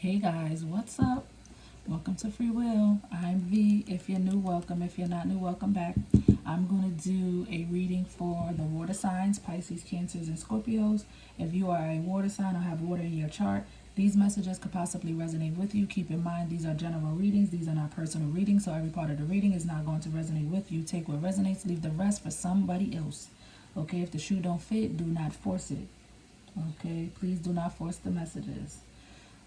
Hey guys, what's up? Welcome to Free Will. I'm V. If you're new, welcome. If you're not new, welcome back. I'm going to do a reading for the water signs, Pisces, Cancers, and Scorpios. If you are a water sign or have water in your chart, these messages could possibly resonate with you. Keep in mind, these are general readings. These are not personal readings, so every part of the reading is not going to resonate with you. Take what resonates, leave the rest for somebody else. Okay, if the shoe don't fit, do not force it. Okay, please do not force the messages.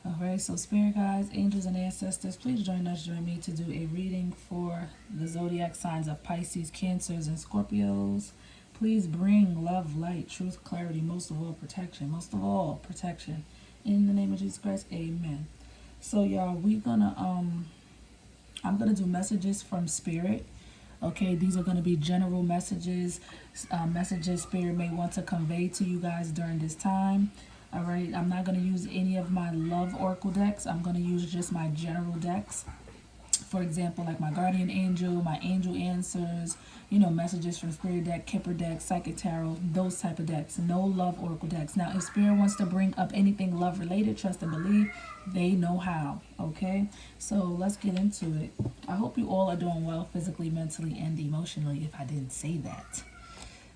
Alright, so spirit guides, angels, and ancestors, please join me to do a reading for the zodiac signs of Pisces, Cancers, and Scorpios. Please bring love, light, truth, clarity, most of all protection. Most of all protection. In the name of Jesus Christ, amen. So y'all, I'm gonna do messages from spirit. Okay, these are going to be general messages, messages spirit may want to convey to you guys during this time. All right, I'm not going to use any of my love oracle decks. I'm going to use just my general decks. For example, like my guardian angel, my angel answers, messages from spirit deck, Kipper deck, psychic tarot, those type of decks. No love oracle decks. Now, if spirit wants to bring up anything love related, trust and believe, they know how. Okay, so let's get into it. I hope you all are doing well physically, mentally, and emotionally, if I didn't say that.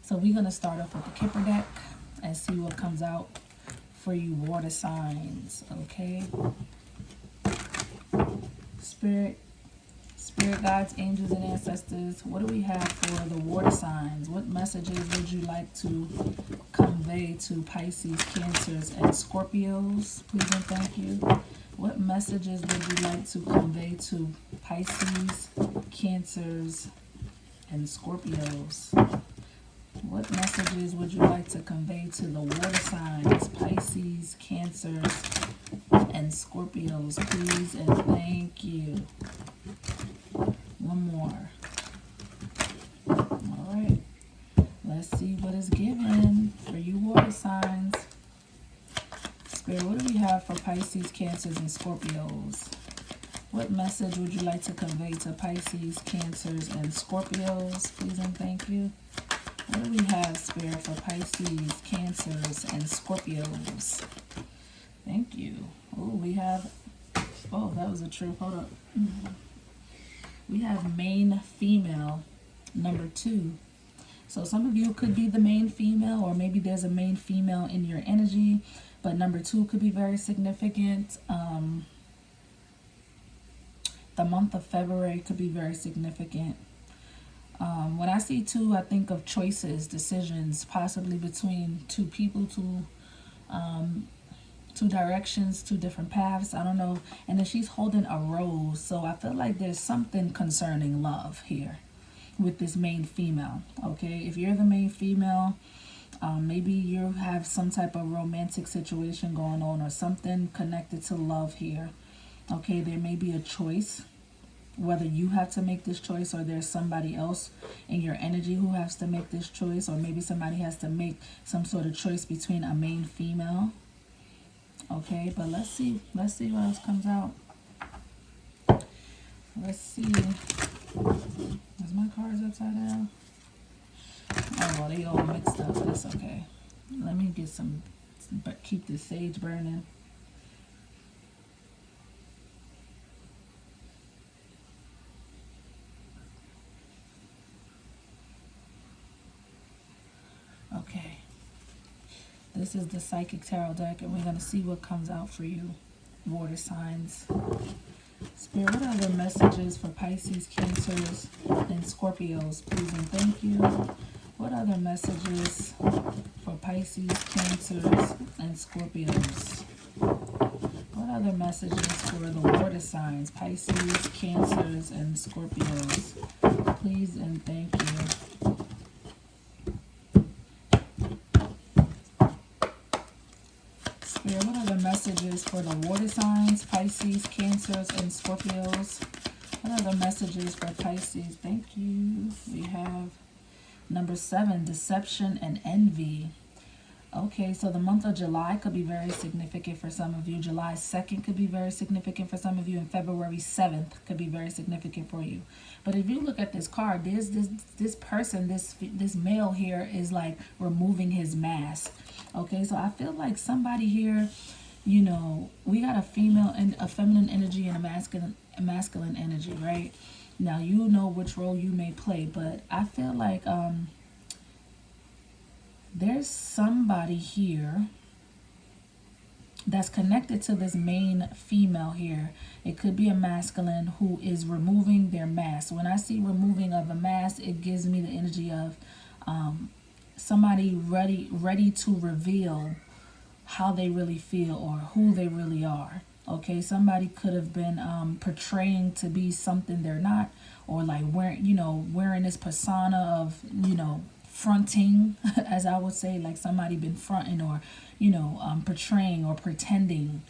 So we're going to start off with the Kipper deck and see what comes out for you water signs. Okay, spirit guides, angels, and ancestors, what do we have for the water signs? What messages would you like to convey to Pisces, Cancers, and Scorpios? Please and thank you. What messages would you like to convey to Pisces, Cancers, and Scorpios? What messages would you like to convey to the water signs, Pisces, Cancers, and Scorpios? Please and thank you. One more. All right. Let's see what is given for you water signs. Spirit, what do we have for Pisces, Cancers, and Scorpios? What message would you like to convey to Pisces, Cancers, and Scorpios? Please and thank you. What do we have, Spirit, for Pisces, Cancers, and Scorpios? Thank you. Oh, we have... Oh, that was a truth. Hold up. We have main female, number 2. So some of you could be the main female, or maybe there's a main female in your energy, but number 2 could be very significant. The month of February could be very significant. When I see 2, I think of choices, decisions, possibly between 2 people, 2 directions, 2 different paths. I don't know. And then she's holding a rose. So I feel like there's something concerning love here with this main female. Okay, if you're the main female, maybe you have some type of romantic situation going on or something connected to love here. Okay, there may be a choice, whether you have to make this choice or there's somebody else in your energy who has to make this choice, or maybe somebody has to make some sort of choice between a main female. Okay, but let's see what else comes out. Let's see. Is my cards upside down? Oh, well, they all mixed up, but it's okay. Let me get some, but keep the sage burning. Okay. This is the Psychic Tarot deck, and we're going to see what comes out for you, water signs. Spirit, what are the messages for Pisces, Cancers, and Scorpios? Please and thank you. What are the messages for Pisces, Cancers, and Scorpios? What are the messages for the water signs, Pisces, Cancers, and Scorpios? Please and thank you. What are the messages for the water signs, Pisces, Cancers, and Scorpios? What are the messages for Pisces? Thank you. We have number 7, deception and envy. Okay, so the month of July could be very significant for some of you. July 2nd could be very significant for some of you, and February 7th could be very significant for you. But if you look at this card, there's this person, this male here is like removing his mask. Okay, so I feel like somebody here you know, we got a female and a feminine energy and a masculine energy, right? Now you know which role you may play, but I feel like there's somebody here that's connected to this main female here. It could be a masculine who is removing their mask. When I see removing of a mask, it gives me the energy of somebody ready to reveal how they really feel or who they really are. Okay, somebody could have been portraying to be something they're not, or like wearing this persona of fronting, as I would say, like somebody been fronting or portraying or pretending.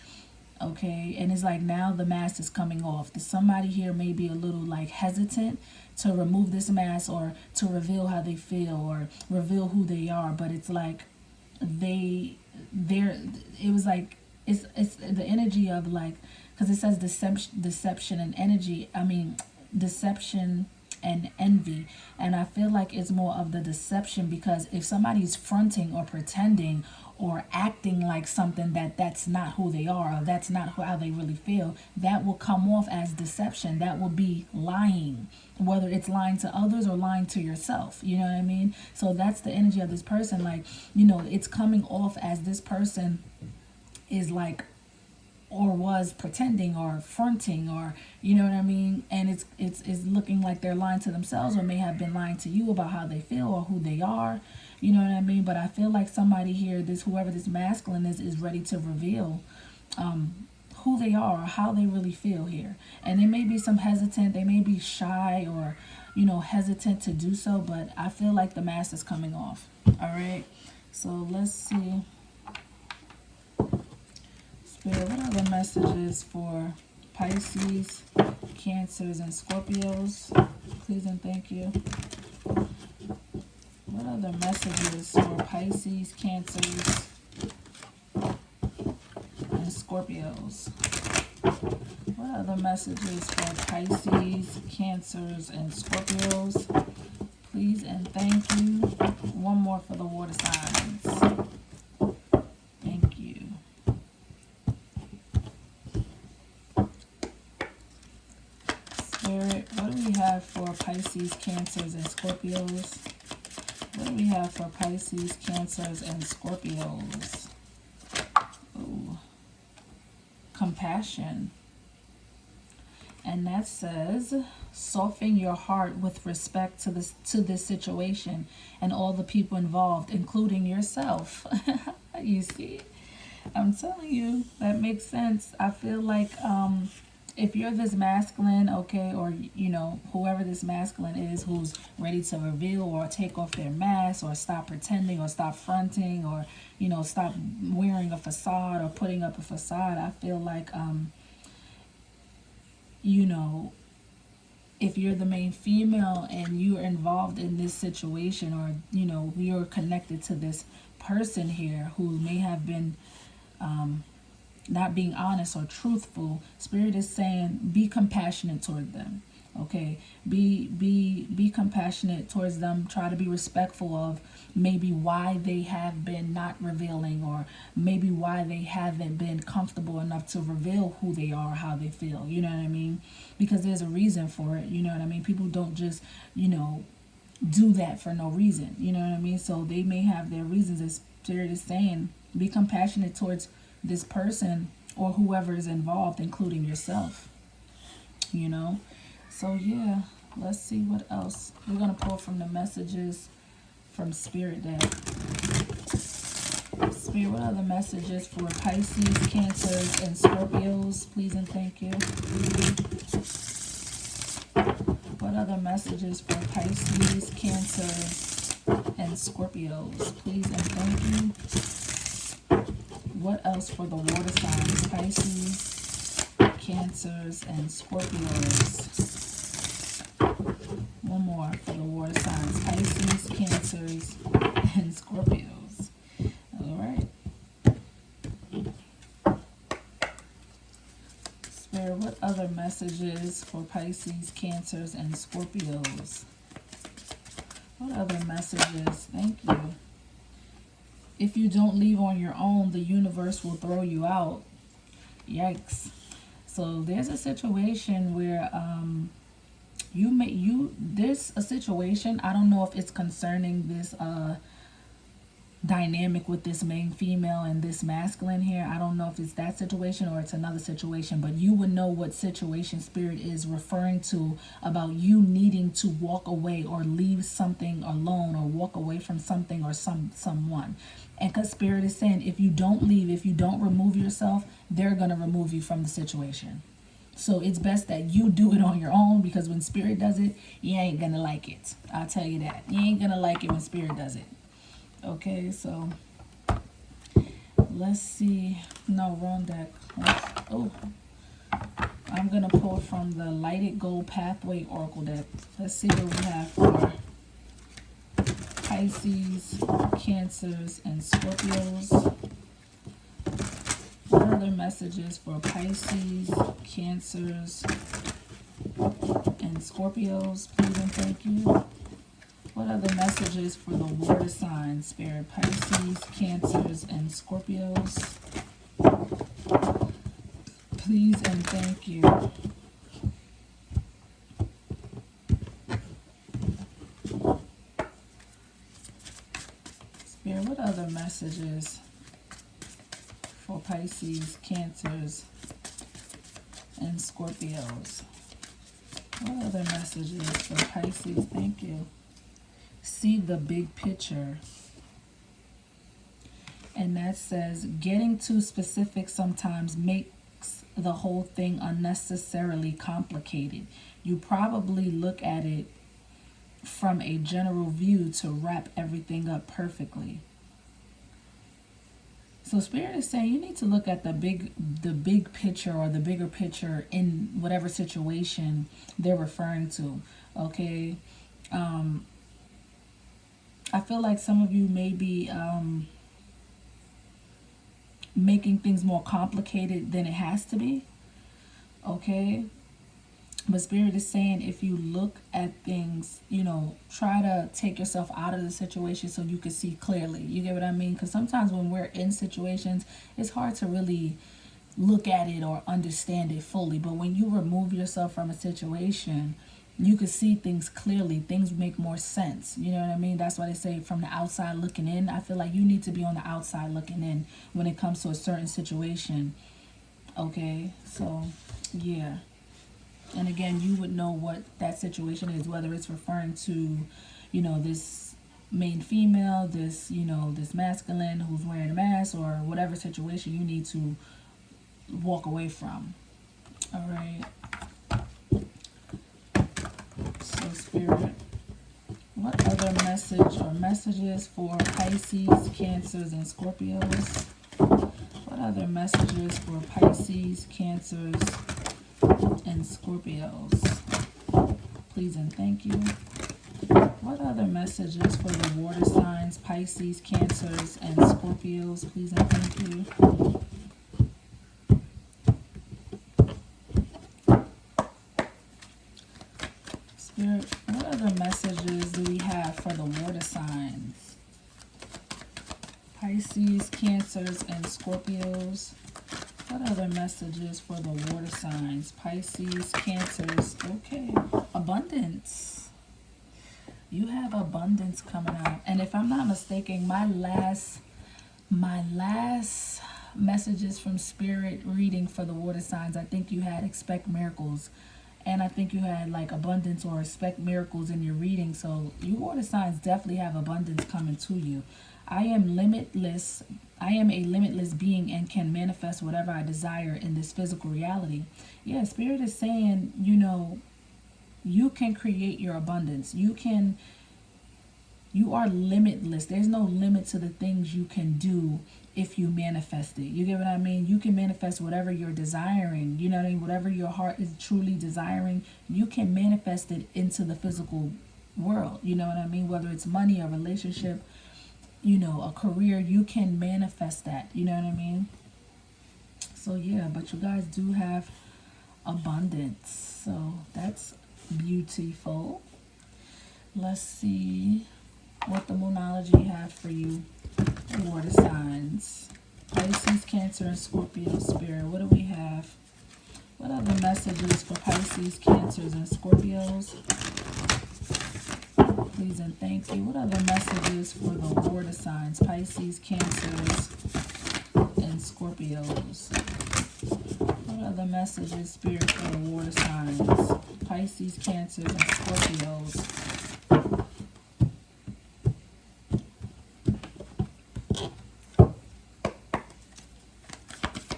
Okay, and it's like now the mask is coming off. Somebody here may be a little like hesitant to remove this mask or to reveal how they feel or reveal who they are, but it's like it was like it's the energy of like, because it says deception and energy, I mean deception and envy, and I feel like it's more of the deception, because if somebody's fronting or pretending or acting like something that's not who they are, or that's not how they really feel, that will come off as deception. That will be lying, whether it's lying to others or lying to yourself. You know what I mean? So that's the energy of this person. Like, it's coming off as this person is like, or was pretending or fronting, or you know what I mean, and it's looking like they're lying to themselves, or may have been lying to you about how they feel or who they are. You know what I mean? But I feel like somebody here, whoever this masculine is ready to reveal who they are or how they really feel here. And they may be some hesitant, they may be shy or hesitant to do so, but I feel like the mask is coming off. All right, so let's see. Spirit, what are the messages for Pisces, Cancers, and Scorpios? Please and thank you. What are the messages for Pisces, Cancers, and Scorpios? What are the messages for Pisces, Cancers, and Scorpios? Please and thank you. One more for the water signs. Thank you. Spirit, what do we have for Pisces, Cancers, and Scorpios? What do we have for Pisces, Cancers, and Scorpios? Ooh. Compassion. And that says, soften your heart with respect to this situation and all the people involved, including yourself. You see? I'm telling you, that makes sense. I feel like if you're this masculine, okay, or whoever this masculine is who's ready to reveal or take off their mask or stop pretending or stop fronting or stop wearing a facade or putting up a facade, I feel like if you're the main female and you're involved in this situation, or you're connected to this person here who may have been not being honest or truthful, Spirit is saying be compassionate toward them. Okay, be compassionate towards them. Try to be respectful of maybe why they have been not revealing, or maybe why they haven't been comfortable enough to reveal who they are, how they feel. You know what I mean? Because there's a reason for it. You know what I mean? People don't just do that for no reason. You know what I mean? So they may have their reasons. As Spirit is saying, be compassionate towards this person or whoever is involved, including yourself. So yeah, let's see what else. We're going to pull from the messages from Spirit deck. Spirit, what are the messages for Pisces, Cancers, and Scorpios? Please and thank you. What are the messages for Pisces, Cancers, and Scorpios? Please and thank you. What else for the water signs? Pisces, Cancers, and Scorpios. One more for the water signs. Pisces, Cancers, and Scorpios. All right. Spirit, what other messages for Pisces, Cancers, and Scorpios? What other messages? Thank you. If you don't leave on your own, the universe will throw you out. Yikes. So there's a situation where there's a situation, I don't know if it's concerning this dynamic with this main female and this masculine here. I don't know if it's that situation or it's another situation, but you would know what situation Spirit is referring to about you needing to walk away or leave something alone or walk away from something or someone. And because Spirit is saying, if you don't leave, if you don't remove yourself, they're going to remove you from the situation. So it's best that you do it on your own, because when Spirit does it, you ain't going to like it. I'll tell you that. You ain't going to like it when Spirit does it. Okay, so let's see. No, wrong deck. I'm going to pull from the Lighted Gold Pathway Oracle deck. Let's see what we have for Pisces, Cancers, and Scorpios. What are their messages for Pisces, Cancers, and Scorpios? Please and thank you. What are the messages for the water signs, Spirit? Pisces, Cancers, and Scorpios. Please and thank you. Spirit, what other messages for Pisces, Cancers, and Scorpios? What other messages for Pisces? Thank you. See the big picture. And that says, getting too specific sometimes makes the whole thing unnecessarily complicated. You probably look at it from a general view to wrap everything up perfectly. So Spirit is saying you need to look at the big picture, or the bigger picture in whatever situation they're referring to. Okay. I feel like some of you may be making things more complicated than it has to be. Okay. But Spirit is saying, if you look at things, try to take yourself out of the situation so you can see clearly. You get what I mean? Because sometimes when we're in situations, it's hard to really look at it or understand it fully. But when you remove yourself from a situation, you can see things clearly. Things make more sense. You know what I mean? That's why they say from the outside looking in. I feel like you need to be on the outside looking in when it comes to a certain situation. Okay? So, yeah. And again, you would know what that situation is, whether it's referring to, this main female, this masculine who's wearing a mask, or whatever situation you need to walk away from. All right. So Spirit, what other message or messages for Pisces, Cancers, and Scorpios? What other messages for Pisces, Cancers, and Scorpios? Please and thank you. What other messages for the water signs, Pisces, Cancers, and Scorpios? Please and thank you. Spirit, what other messages do we have for the water signs? Pisces, Cancers, and Scorpios. What other messages for the water signs? Pisces, Cancers. Okay. Abundance. You have abundance coming out. And if I'm not mistaken, my last messages from Spirit reading for the water signs, I think you had expect miracles. And I think you had like abundance or expect miracles in your reading. So you water signs definitely have abundance coming to you. I am limitless. I am a limitless being and can manifest whatever I desire in this physical reality. Yeah, Spirit is saying, you can create your abundance. You are limitless. There's no limit to the things you can do if you manifest it. You get what I mean? You can manifest whatever you're desiring. You know what I mean? Whatever your heart is truly desiring, you can manifest it into the physical world. You know what I mean? Whether it's money, a relationship, a career, you can manifest that. You know what I mean? So yeah, but you guys do have abundance. So that's beautiful. Let's see what the Moonology have for you. water signs. Pisces, Cancer, and Scorpio. Spirit, what do we have? What are the messages for Pisces, Cancers, and Scorpios? Please and thank you. What are the messages for the water signs? Pisces, Cancers, and Scorpios. What are the messages, Spirit, for the water signs? Pisces, Cancers, and Scorpios.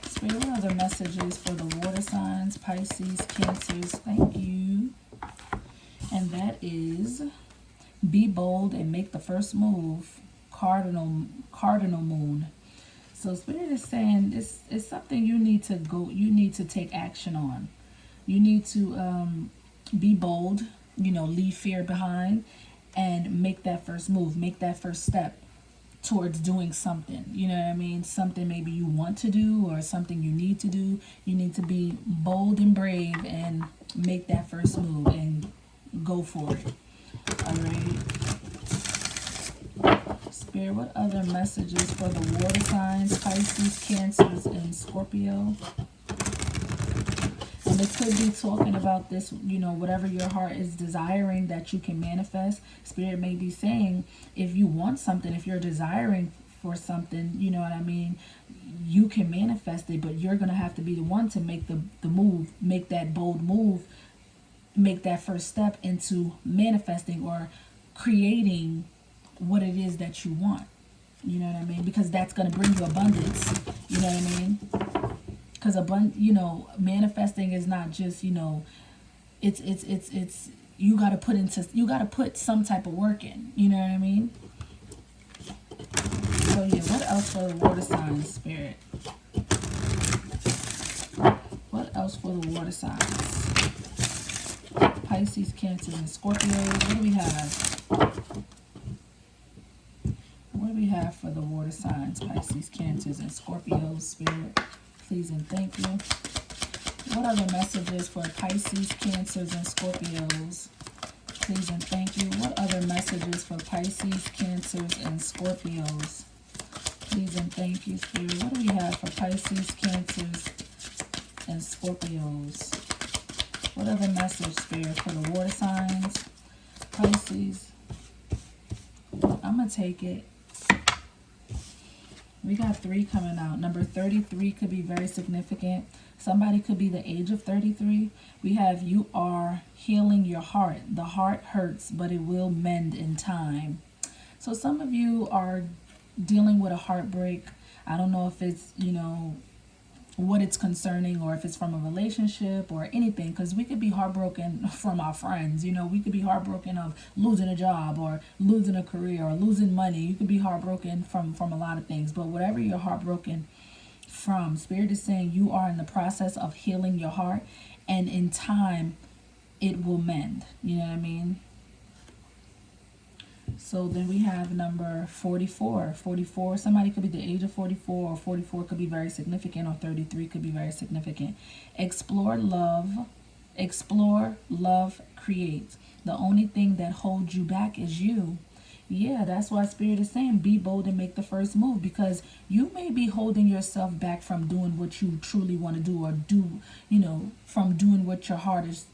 Spirit, what are the messages for the water signs? Pisces, Cancers, thank you. And that is, be bold and make the first move. Cardinal moon. So Spirit is saying it's something you need to take action on. You need to be bold, leave fear behind and make that first move, make that first step towards doing something. You know what I mean? Something maybe you want to do or something you need to do. You need to be bold and brave and make that first move and go for it. All right. Spirit, what other messages for the water signs? Pisces, Cancers, and Scorpio. And it could be talking about this, whatever your heart is desiring that you can manifest. Spirit may be saying, if you want something, if you're desiring for something, you know what I mean, you can manifest it, but you're going to have to be the one to make the move, make that bold move, make that first step into manifesting or creating what it is that you want. You know what I mean? Because that's going to bring you abundance. You know what I mean? Because manifesting is not just, it's you got to put some type of work in. You know what I mean? So yeah, what else for the water signs, Spirit? What else for the water signs? Pisces, Cancer, and Scorpio. What do we have? What do we have for the water signs? Pisces, Cancers, and Scorpios. Spirit, please and thank you. What are the messages for Pisces, Cancers, and Scorpios? Please and thank you. What other messages for Pisces, Cancers, and Scorpios? Please and thank you, Spirit. What do we have for Pisces, Cancers, and Scorpios? What other message, Spirit, for the water signs? Pisces. I'm going to take it. We got 3 coming out. Number 33 could be very significant. Somebody could be the age of 33. We have, you are healing your heart. The heart hurts, but it will mend in time. So some of you are dealing with a heartbreak. I don't know if it's, what it's concerning or if it's from a relationship or anything, because we could be heartbroken from our friends. We could be heartbroken of losing a job or losing a career or losing money. You could be heartbroken from a lot of things, but whatever you're heartbroken from, Spirit is saying you are in the process of healing your heart, and in time it will mend. You know what I mean? So then we have number 44. 44, somebody could be the age of 44, or 44 could be very significant, or 33 could be very significant. Explore love, create. The only thing that holds you back is you. Yeah, that's why Spirit is saying be bold and make the first move, because you may be holding yourself back from doing what you truly want to do, or from doing what your heart is,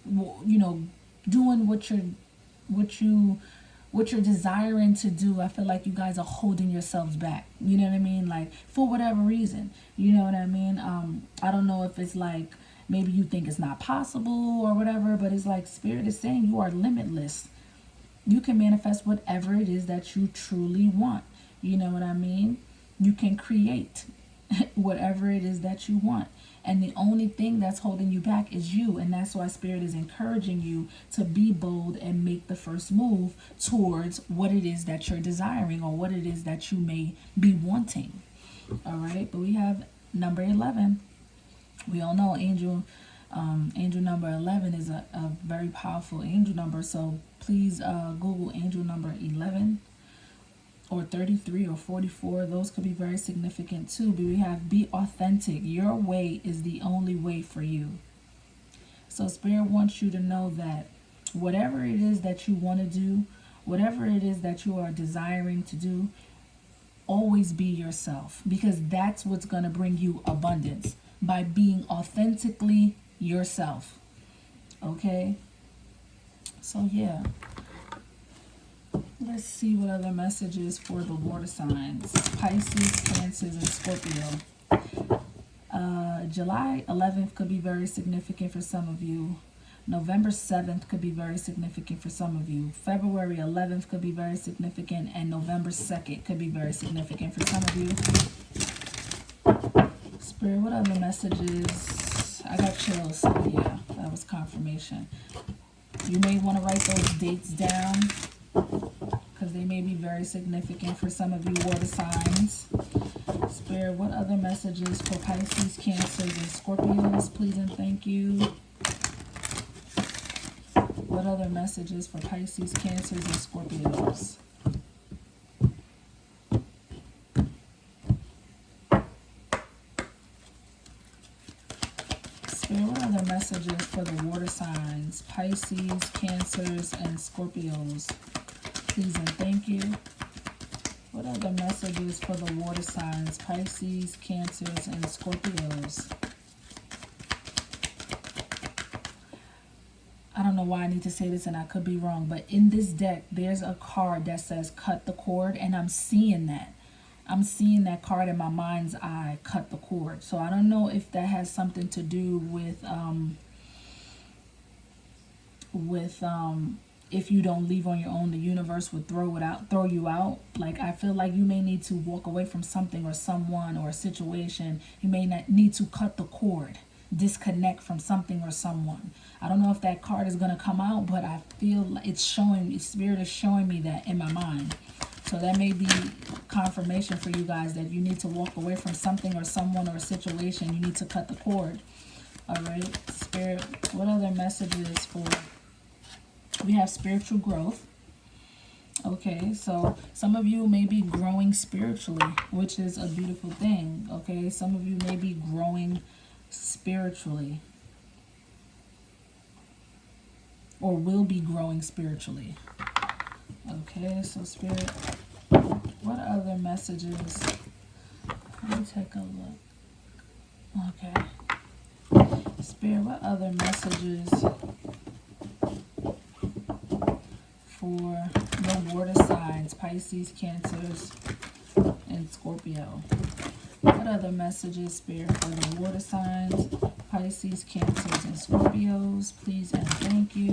doing what you're desiring to do. I feel like you guys are holding yourselves back. You know what I mean? Like, for whatever reason. You know what I mean? I don't know if it's like maybe you think it's not possible or whatever, but it's like Spirit is saying you are limitless. You can manifest whatever it is that you truly want. You know what I mean? You can create whatever it is that you want. And the only thing that's holding you back is you. And that's why Spirit is encouraging you to be bold and make the first move towards what it is that you're desiring, or what it is that you may be wanting. All right. But we have number 11. We all know angel number 11 is a very powerful angel number. So please Google angel number 11. Or 33 or 44, those could be very significant too. But we have be authentic. Your way is the only way for you. So Spirit wants you to know that whatever it is that you want to do, whatever it is that you are desiring to do, always be yourself, because that's what's going to bring you abundance, by being authentically yourself. Okay? So yeah. Let's see what other messages for the water signs. Pisces, Cancers, and Scorpio. July 11th could be very significant for some of you. November 7th could be very significant for some of you. February 11th could be very significant. And November 2nd could be very significant for some of you. Spirit, what other messages? I got chills. So yeah, that was confirmation. You may want to write those dates down, because they may be very significant for some of you water signs. Spirit, what other messages for Pisces, Cancers, and Scorpios? Please and thank you. What other messages for Pisces, Cancers, and Scorpios? Spirit, what other messages for the water signs? Pisces, Cancers, and Scorpios. Please and thank you. What other messages for the water signs? Pisces, Cancers, and Scorpios. I don't know why I need to say this, and I could be wrong, but in this deck, there's a card that says cut the cord, and I'm seeing that. I'm seeing that card in my mind's eye, cut the cord. So I don't know if that has something to do with if you don't leave on your own, the universe would throw you out. Like, I feel like you may need to walk away from something or someone or a situation. You may not need to cut the cord, disconnect from something or someone. I don't know if that card is going to come out, but I feel like it's showing, Spirit is showing me that in my mind. So that may be confirmation for you guys that you need to walk away from something or someone or a situation. You need to cut the cord. All right, Spirit, what other messages for... We have spiritual growth. Okay, so some of you may be growing spiritually, which is a beautiful thing. Okay, some of you may be growing spiritually, or will be growing spiritually. Okay, so Spirit, what other messages? Let me take a look. Okay, Spirit, what other messages for the water signs, Pisces, Cancers, and Scorpio? What other messages, Spirit, for the water signs, Pisces, Cancers, and Scorpios? Please and thank you.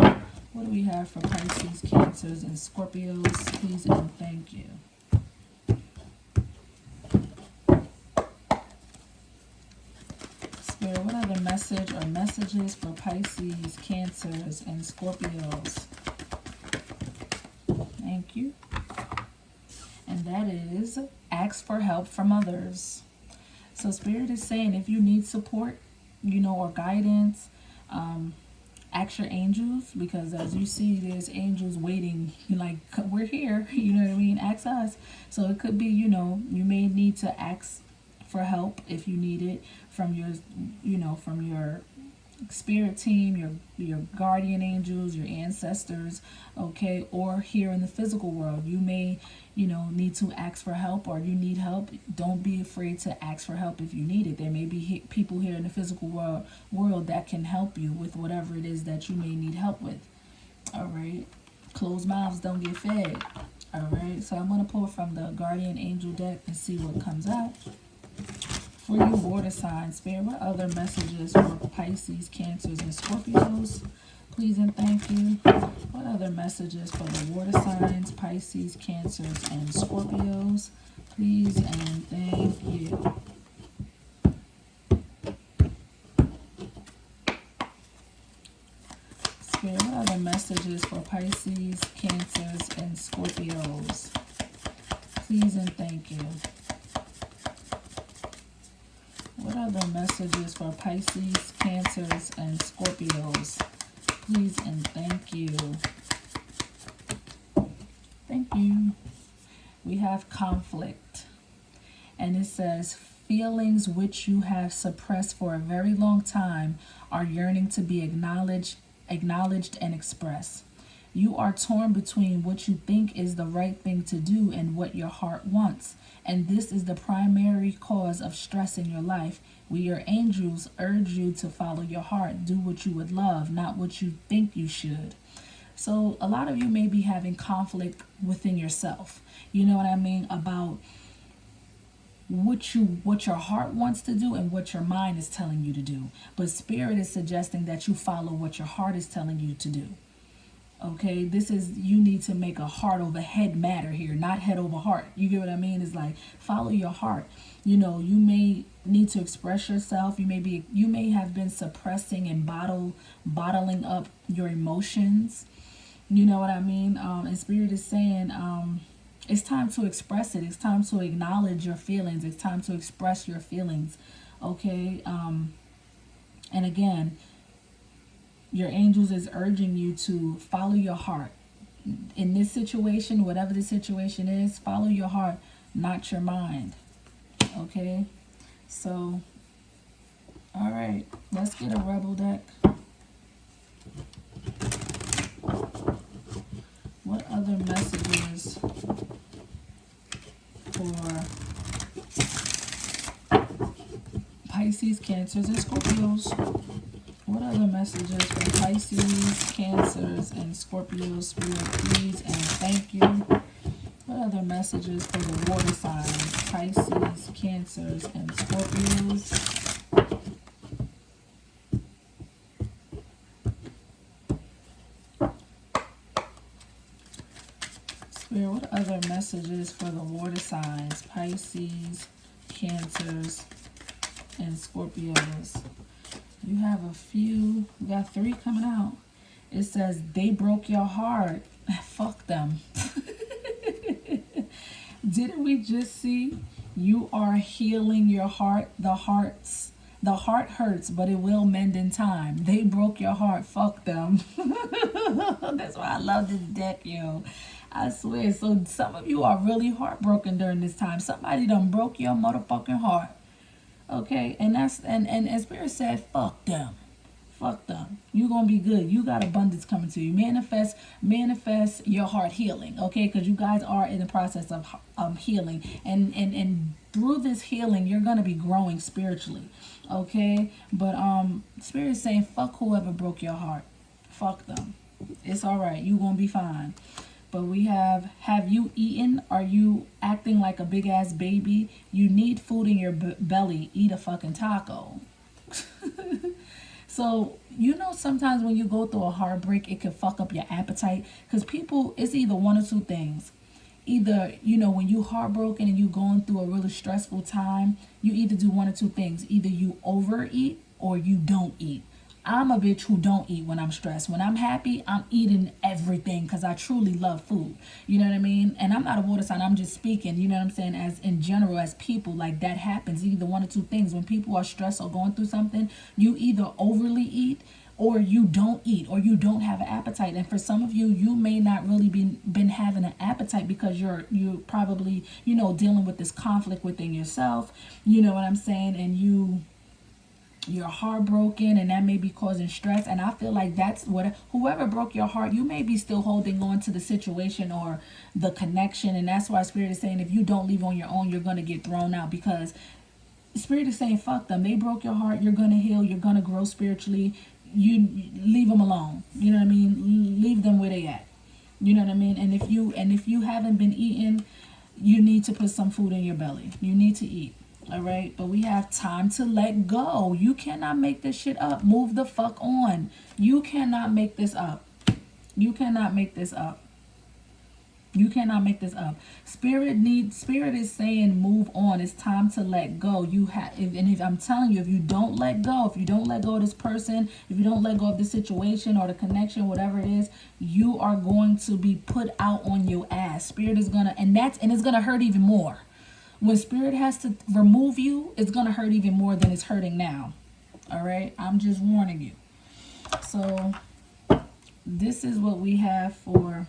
What do we have for Pisces, Cancers, and Scorpios? Please and thank you. Spirit, what other message or messages for Pisces, Cancers, and Scorpios? Thank you. And that is, ask for help from others. So Spirit is saying, if you need support, or guidance, ask your angels, because as you see, there's angels waiting, like, we're here, you know what I mean? Ask us. So it could be, you may need to ask for help if you need it from your, from your spirit team, your guardian angels, your ancestors, okay? Or here in the physical world, you may, need to ask for help, or you need help. Don't be afraid to ask for help if you need it. There may be people here in the physical world that can help you with whatever it is that you may need help with. All right, closed mouths don't get fed. All right, so I'm going to pull from the guardian angel deck and see what comes out. For you water signs, Spirit, what other messages for Pisces, Cancers, and Scorpios? Please and thank you. What other messages for the water signs, Pisces, Cancers, and Scorpios? Please and thank you. Spirit, what other messages for Pisces, Cancers, and Scorpios? Please and thank you. What other messages for Pisces, Cancers, and Scorpios? Please and thank you. Thank you. We have conflict. And it says, feelings which you have suppressed for a very long time are yearning to be acknowledged and expressed. You are torn between what you think is the right thing to do and what your heart wants. And this is the primary cause of stress in your life. We, your angels, urge you to follow your heart. Do what you would love, not what you think you should. So a lot of you may be having conflict within yourself. You know what I mean? About what your heart wants to do and what your mind is telling you to do. But Spirit is suggesting that you follow what your heart is telling you to do. Okay, this is, you need to make a heart over head matter here, not head over heart. You get what I mean? It's like, follow your heart. You know, you may need to express yourself. You may have been suppressing and bottling up your emotions. You know what I mean? And Spirit is saying, it's time to express it. It's time to acknowledge your feelings. It's time to express your feelings. Okay? And again, your angels is urging you to follow your heart. In this situation, whatever the situation is, follow your heart, not your mind. Okay? So, all right. Let's get a Rebel deck. What other messages for Pisces, Cancers, and Scorpios? What other messages for Pisces, Cancers, and Scorpios? Spirit, please and thank you. What other messages for the water signs? Pisces, Cancers, and Scorpios. Spirit, what other messages for the water signs? Pisces, Cancers, and Scorpios. You have a few. We got 3 coming out. It says, they broke your heart. Fuck them. Didn't we just see? You are healing your heart. The heart hurts, but it will mend in time. They broke your heart. Fuck them. That's why I love this deck, yo. I swear. So some of you are really heartbroken during this time. Somebody done broke your motherfucking heart. Okay, and that's and Spirit said, fuck them. Fuck them. You're gonna be good. You got abundance coming to you. Manifest your heart healing. Okay, because you guys are in the process of healing, and through this healing, you're gonna be growing spiritually. Okay, but Spirit is saying, fuck whoever broke your heart. Fuck them. It's all right. You're gonna be fine. But we have you eaten? Are you acting like a big ass baby? You need food in your belly. Eat a fucking taco. So, you know, sometimes when you go through a heartbreak, it can fuck up your appetite. Because people, it's either one or two things. Either, you know, when you heartbroken and you going through a really stressful time, you either do one or two things. Either you overeat or you don't eat. I'm a bitch who don't eat when I'm stressed. When I'm happy, I'm eating everything because I truly love food. You know what I mean? And I'm not a water sign. I'm just speaking, you know what I'm saying? As in general, as people, like that happens. Either one or two things. When people are stressed or going through something, you either overly eat or you don't eat or you don't have an appetite. And for some of you, you may not really been having an appetite because you're probably, you know, dealing with this conflict within yourself. You know what I'm saying? And you're heartbroken, and that may be causing stress. And I feel like that's what, whoever broke your heart, you may be still holding on to the situation or the connection. And that's why Spirit is saying, if you don't leave on your own, you're going to get thrown out, because Spirit is saying, fuck them. They broke your heart. You're going to heal. You're going to grow spiritually. You leave them alone. You know what I mean? Leave them where they at. You know what I mean? And if you haven't been eating, you need to put some food in your belly. You need to eat. All right, but we have time to let go. You cannot make this shit up. Move the fuck on. You cannot make this up. You cannot make this up. You cannot make this up. Spirit is saying move on. It's time to let go. If I'm telling you, if you don't let go, of this person, if you don't let go of the situation or the connection, whatever it is, you are going to be put out on your ass. Spirit is gonna, and it's gonna hurt even more. When Spirit has to remove you, it's going to hurt even more than it's hurting now. All right? I'm just warning you. So, this is what we have for...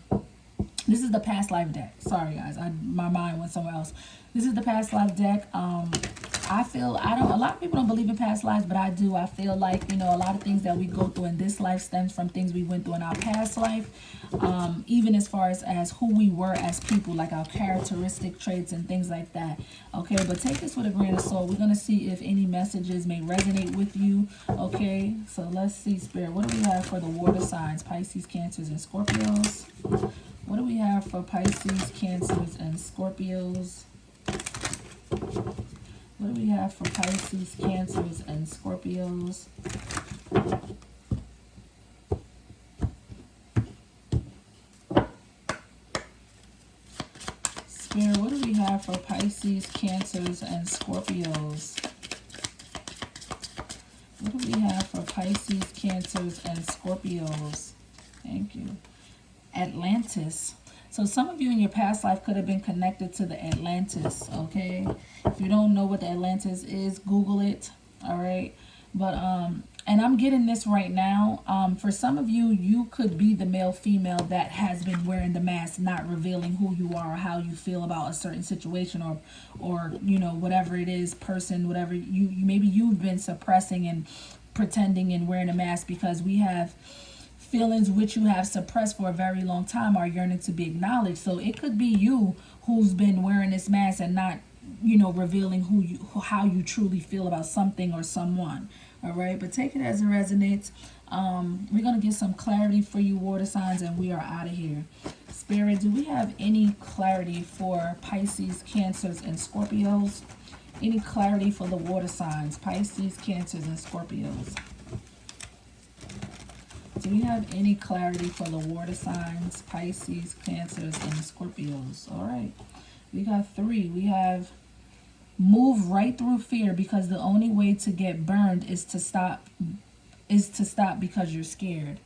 This is the past life deck. Sorry, guys. My mind went somewhere else. This is the past life deck. I feel, I don't, a lot of people don't believe in past lives, but I do. I feel like, you know, a lot of things that we go through in this life stems from things we went through in our past life. Even as far as who we were as people, like our characteristic traits and things like that. Okay, but take this with a grain of salt. We're going to see if any messages may resonate with you. Okay, so let's see, Spirit. What do we have for the water signs? Pisces, Cancers, and Scorpios. What do we have for Pisces, Cancers, and Scorpios? What do we have for Pisces, Cancers, and Scorpios? Spirit, what do we have for Pisces, Cancers, and Scorpios? What do we have for Pisces, Cancers, and Scorpios? Thank you. Atlantis. So some of you in your past life could have been connected to the Atlantis, okay? If you don't know what the Atlantis is, Google it, all right? But, and I'm getting this right now. For some of you, you could be the male, female that has been wearing the mask, not revealing who you are or how you feel about a certain situation or you know, whatever it is, person, whatever. Maybe you've been suppressing and pretending and wearing a mask because we have feelings which you have suppressed for a very long time are yearning to be acknowledged. So it could be you who's been wearing this mask and not, you know, revealing how you truly feel about something or someone. All right, but take it as it resonates. We're going to get some clarity for you, water signs, and we are out of here. Spirit, do we have any clarity for Pisces, Cancers, and Scorpios? Any clarity for the water signs, Pisces, Cancers, and Scorpios? Do we have any clarity for the water signs, Pisces, Cancers, and Scorpios? All right, we got 3. We have move right through fear, because the only way to get burned is to stop because you're scared.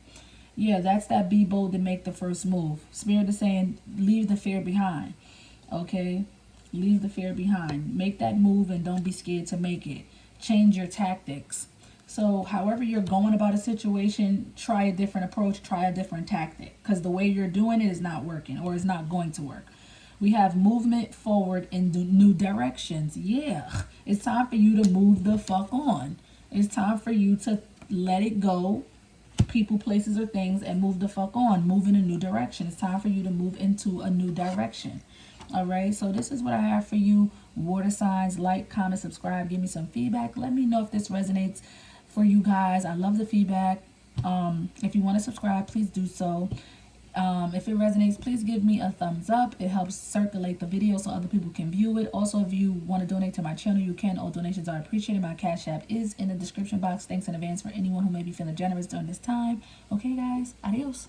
Yeah, that's that be bold and make the first move. Spirit is saying leave the fear behind. Okay, leave the fear behind. Make that move and don't be scared to make it. Change your tactics. So however you're going about a situation, try a different approach, try a different tactic, because the way you're doing it is not working or is not going to work. We have movement forward in new directions. Yeah, it's time for you to move the fuck on. It's time for you to let it go, people, places, or things, and move the fuck on. Move in a new direction. It's time for you to move into a new direction. All right, so this is what I have for you, water signs. Like, comment, subscribe, give me some feedback. Let me know if this resonates for you guys. I love the feedback. If you want to subscribe, please do so. If it resonates, please give me a thumbs up. It helps circulate the video so other people can view it. Also, if you want to donate to my channel, you can. All donations are appreciated. My Cash App is in the description box. Thanks in advance for anyone who may be feeling generous during this time. Okay, guys, adios.